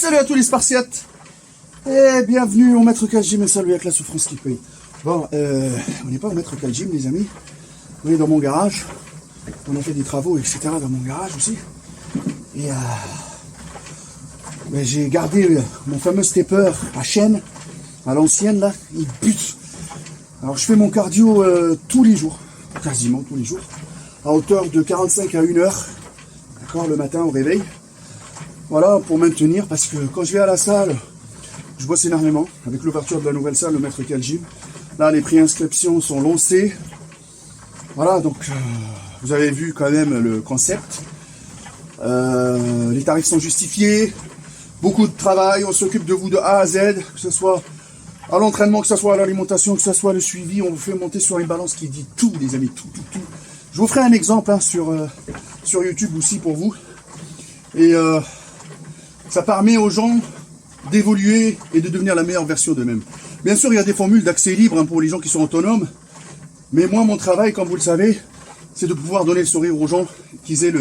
Salut à tous les Spartiates et bienvenue au Maître Calgym et salut avec la souffrance qui paye. Bon, on n'est pas au Maître Calgym les amis, on est dans mon garage, on a fait des travaux etc. dans mon garage aussi. Et j'ai gardé mon fameux stepper à chaîne, à l'ancienne là, il bute. Alors je fais mon cardio tous les jours, quasiment tous les jours, à hauteur de 45 à 1 heure, d'accord, le matin au réveil. Voilà, pour maintenir, parce que quand je vais à la salle, je bosse énormément. Avec l'ouverture de la nouvelle salle, le Maître Calgym. Là, les pré-inscriptions sont lancées. Voilà, donc vous avez vu quand même le concept. Les tarifs sont justifiés. Beaucoup de travail, on s'occupe de vous de A à Z, que ce soit à l'entraînement, que ce soit à l'alimentation, que ce soit le suivi. On vous fait monter sur une balance qui dit tout, les amis, tout. Je vous ferai un exemple hein, sur YouTube aussi pour vous. Et ça permet aux gens d'évoluer et de devenir la meilleure version d'eux-mêmes. Bien sûr, il y a des formules d'accès libre hein, pour les gens qui sont autonomes. Mais moi, mon travail, comme vous le savez, c'est de pouvoir donner le sourire aux gens, qu'ils aient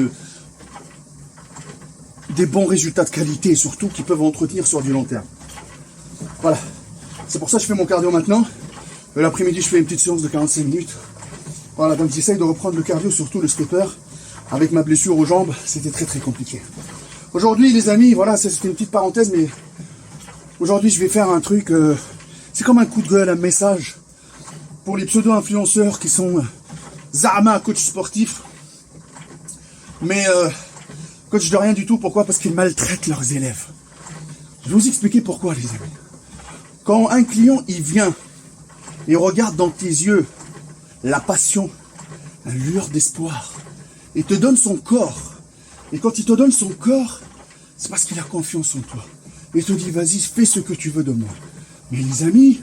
des bons résultats de qualité et surtout qu'ils peuvent entretenir sur du long terme. Voilà. C'est pour ça que je fais mon cardio maintenant. L'après-midi, je fais une petite séance de 45 minutes. Voilà, donc j'essaye de reprendre le cardio, surtout le stepper. Avec ma blessure aux jambes, c'était très compliqué. Aujourd'hui, les amis, voilà, c'était une petite parenthèse, mais aujourd'hui, je vais faire un truc, c'est comme un coup de gueule, un message pour les pseudo-influenceurs qui sont Zama, coach sportif, mais coach de rien du tout. Pourquoi? Parce qu'ils maltraitent leurs élèves. Je vais vous expliquer pourquoi, les amis. Quand un client, il vient et regarde dans tes yeux la passion, la lueur d'espoir, et te donne son corps. Et quand il te donne son corps, c'est parce qu'il a confiance en toi. Et il te dit, vas-y, fais ce que tu veux de moi. Mais les amis,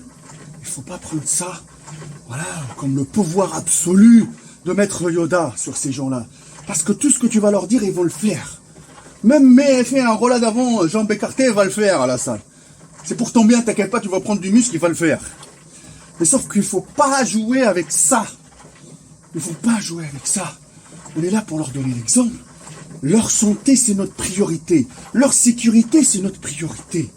il ne faut pas prendre ça, voilà, comme le pouvoir absolu de Maître Yoda sur ces gens-là. Parce que tout ce que tu vas leur dire, ils vont le faire. Même fait un rollade avant, jambes écartées, va le faire à la salle. C'est pour ton bien, t'inquiète pas, tu vas prendre du muscle, il va le faire. Mais sauf qu'il ne faut pas jouer avec ça. Il ne faut pas jouer avec ça. On est là pour leur donner l'exemple. Leur santé, c'est notre priorité. Leur sécurité, c'est notre priorité.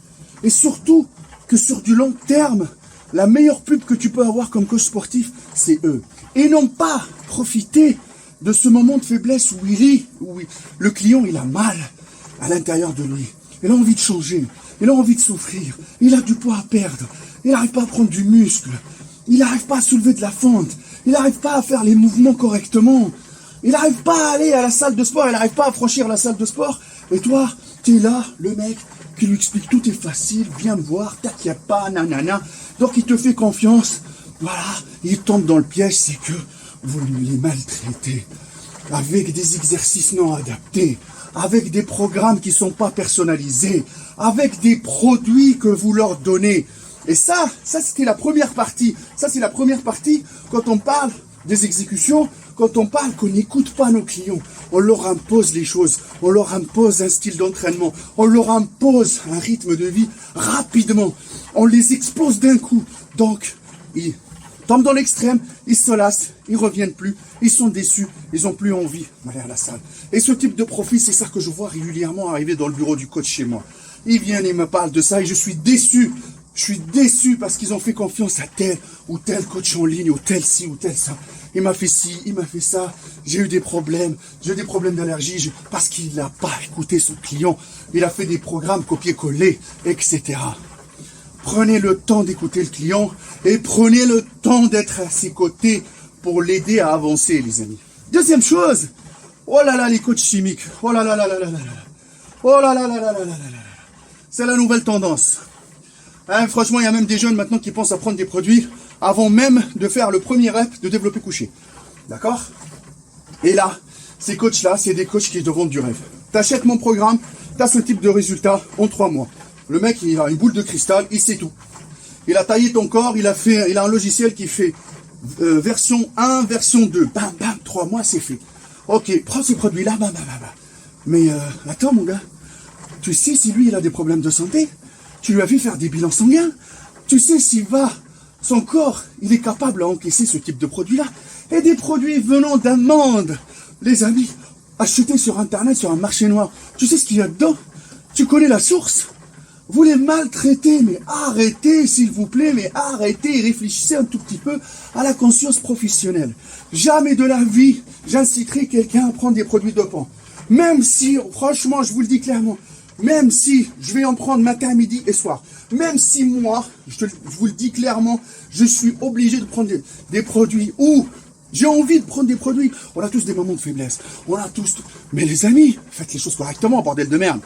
Et surtout, que sur du long terme, la meilleure pub que tu peux avoir comme coach sportif, c'est eux. Et non pas profiter de ce moment de faiblesse où le client, il a mal à l'intérieur de lui. Il a envie de changer. Il a envie de souffrir. Il a du poids à perdre. Il n'arrive pas à prendre du muscle. Il n'arrive pas à soulever de la fente. Il n'arrive pas à faire les mouvements correctement. Il n'arrive pas à aller à la salle de sport, il n'arrive pas à franchir la salle de sport. Et toi, tu es là, le mec, qui lui explique tout est facile, viens me voir, t'inquiète pas, nanana. Donc il te fait confiance. Voilà, il tombe dans le piège, c'est que vous les maltraitez. Avec des exercices non adaptés, avec des programmes qui ne sont pas personnalisés, avec des produits que vous leur donnez. Et ça c'était la première partie. Ça c'est la première partie quand on parle des exécutions. Quand on parle qu'on n'écoute pas nos clients, on leur impose les choses, on leur impose un style d'entraînement, on leur impose un rythme de vie rapidement, on les explose d'un coup. Donc, ils tombent dans l'extrême, ils se lassent, ils reviennent plus, ils sont déçus, ils n'ont plus envie d'aller à la salle. Et ce type de profil, c'est ça que je vois régulièrement arriver dans le bureau du coach chez moi. Ils viennent et me parlent de ça et je suis déçu. Je suis déçu parce qu'ils ont fait confiance à tel ou tel coach en ligne, ou tel ci ou tel ça. Il m'a fait ci, il m'a fait ça, j'ai eu des problèmes d'allergie, parce qu'il n'a pas écouté son client. Il a fait des programmes copier-coller, etc. Prenez le temps d'écouter le client et prenez le temps d'être à ses côtés pour l'aider à avancer, les amis. Deuxième chose, oh là là, les coachs chimiques, oh là là là là là là, oh là là là là là là là, c'est la nouvelle tendance. Hein, franchement, il y a même des jeunes maintenant qui pensent à prendre des produits avant même de faire le premier rep de développé couché. D'accord? Et là, ces coachs-là, c'est des coachs qui te vendent du rêve. T'achètes mon programme, t'as ce type de résultat en 3 mois. Le mec, il a une boule de cristal, il sait tout. Il a taillé ton corps, il a un logiciel qui fait version 1, version 2. Bam, bam, 3 mois, c'est fait. Ok, prends ce produit-là, bam, bam, bam, bam. Mais attends, mon gars, tu sais si lui, il a des problèmes de santé? Tu lui as fait faire des bilans sanguins? Tu sais s'il va... Son corps, il est capable d'encaisser ce type de produit-là. Et des produits venant d'un monde, les amis, achetés sur Internet, sur un marché noir. Tu sais ce qu'il y a dedans? Tu connais la source? Vous les maltraitez, mais arrêtez s'il vous plaît, mais arrêtez et réfléchissez un tout petit peu à la conscience professionnelle. Jamais de la vie, j'inciterai quelqu'un à prendre des produits dopants. Même si, franchement, je vous le dis clairement, même si je vais en prendre matin, midi et soir, même si moi, je vous le dis clairement, je suis obligé de prendre des produits ou j'ai envie de prendre des produits. On a tous des moments de faiblesse, on a tous... Mais les amis, faites les choses correctement, bordel de merde.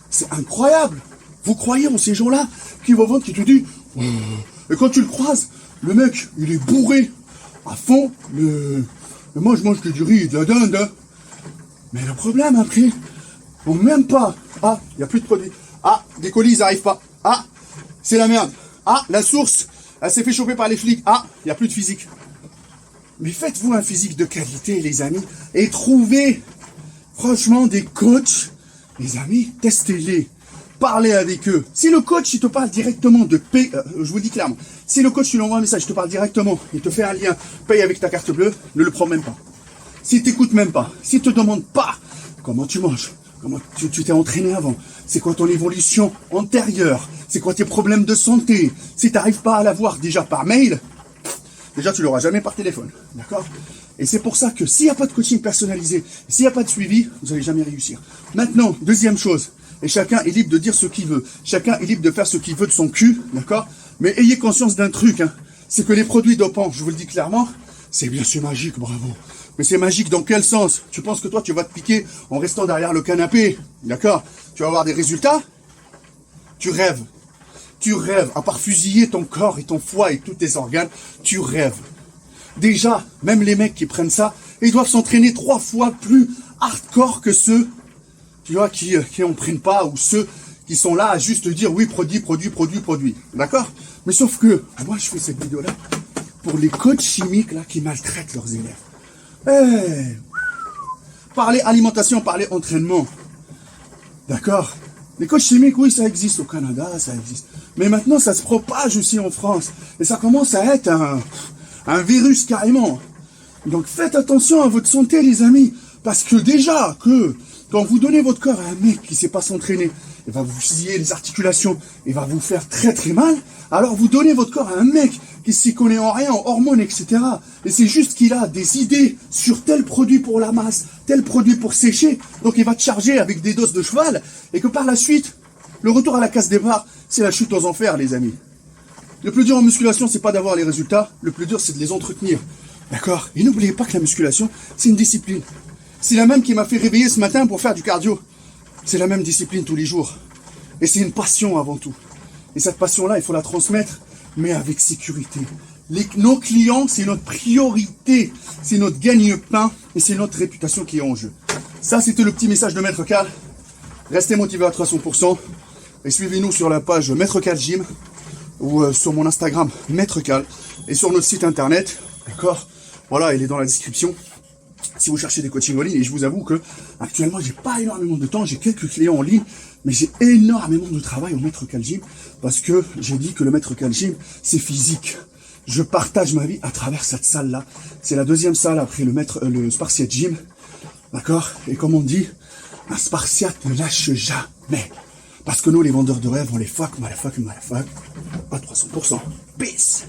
C'est incroyable. Vous croyez en ces gens-là qui vont vendre, qui te disent... Et quand tu le croises, le mec, il est bourré à fond. Moi, je mange que du riz et de la dinde. Hein. Mais le problème, après, on même pas. Ah, il n'y a plus de produits. Ah, des colis, ils n'arrivent pas. Ah, c'est la merde. Ah, la source, elle s'est fait choper par les flics. Ah, il n'y a plus de physique. Mais faites-vous un physique de qualité, les amis, et trouvez, franchement, des coachs. Les amis, testez-les. Parlez avec eux. Si le coach, il te parle directement de paye, je vous le dis clairement, si le coach, tu lui envoies un message, il te parle directement, il te fait un lien, paye avec ta carte bleue, ne le prends même pas. S'il t'écoute même pas, s'il te demande pas comment tu manges, comment tu t'es entraîné avant, c'est quoi ton évolution antérieure, c'est quoi tes problèmes de santé, si tu n'arrives pas à l'avoir déjà par mail, déjà tu l'auras jamais par téléphone, d'accord? Et c'est pour ça que s'il n'y a pas de coaching personnalisé, s'il n'y a pas de suivi, vous n'allez jamais réussir. Maintenant, deuxième chose, et chacun est libre de dire ce qu'il veut. Chacun est libre de faire ce qu'il veut de son cul, d'accord? Mais ayez conscience d'un truc, hein. C'est que les produits dopants, je vous le dis clairement, c'est bien sûr magique, bravo. Mais c'est magique dans quel sens? Tu penses que toi, tu vas te piquer en restant derrière le canapé, d'accord? Tu vas avoir des résultats? Tu rêves. Tu rêves. À part fusiller ton corps et ton foie et tous tes organes, tu rêves. Déjà, même les mecs qui prennent ça, ils doivent s'entraîner 3 fois plus hardcore que ceux tu vois, qui en prennent pas, ou ceux qui sont là à juste dire oui, produit. D'accord? Mais sauf que, moi, je fais cette vidéo-là pour les coachs chimiques, là, qui maltraitent leurs élèves. Parler alimentation, parler entraînement. D'accord? Les coachs chimiques, oui, ça existe au Canada, ça existe. Mais maintenant, ça se propage aussi en France. Et ça commence à être un virus carrément. Donc, faites attention à votre santé, les amis. Parce que déjà, quand vous donnez votre corps à un mec qui ne sait pas s'entraîner, il va vous fusiller les articulations, il va vous faire très très mal, alors vous donnez votre corps à un mec qui s'y connaît en rien, en hormones, etc. Et c'est juste qu'il a des idées sur tel produit pour la masse, tel produit pour sécher, donc il va te charger avec des doses de cheval, et que par la suite, le retour à la case départ, c'est la chute aux enfers, les amis. Le plus dur en musculation, c'est pas d'avoir les résultats, le plus dur, c'est de les entretenir. D'accord? Et n'oubliez pas que la musculation, c'est une discipline. C'est la même qui m'a fait réveiller ce matin pour faire du cardio. C'est la même discipline tous les jours. Et c'est une passion avant tout. Et cette passion-là, il faut la transmettre, mais avec sécurité. Nos clients, c'est notre priorité. C'est notre gagne-pain et c'est notre réputation qui est en jeu. Ça, c'était le petit message de Maître Cal. Restez motivés à 300%. Et suivez-nous sur la page Maître Cal Gym ou sur mon Instagram Maître Cal. Et sur notre site internet. D'accord? Voilà, il est dans la description. Si vous cherchez des coachings en ligne, et je vous avoue que actuellement j'ai pas énormément de temps, j'ai quelques clients en ligne, mais j'ai énormément de travail au Maître Cal Gym, parce que j'ai dit que le Maître Cal Gym, c'est physique. Je partage ma vie à travers cette salle-là. C'est la deuxième salle après le Spartiate Gym. D'accord? Et comme on dit, un Spartiate ne lâche jamais. Parce que nous, les vendeurs de rêves, on les fuck, motherfuck, à 300%. Peace!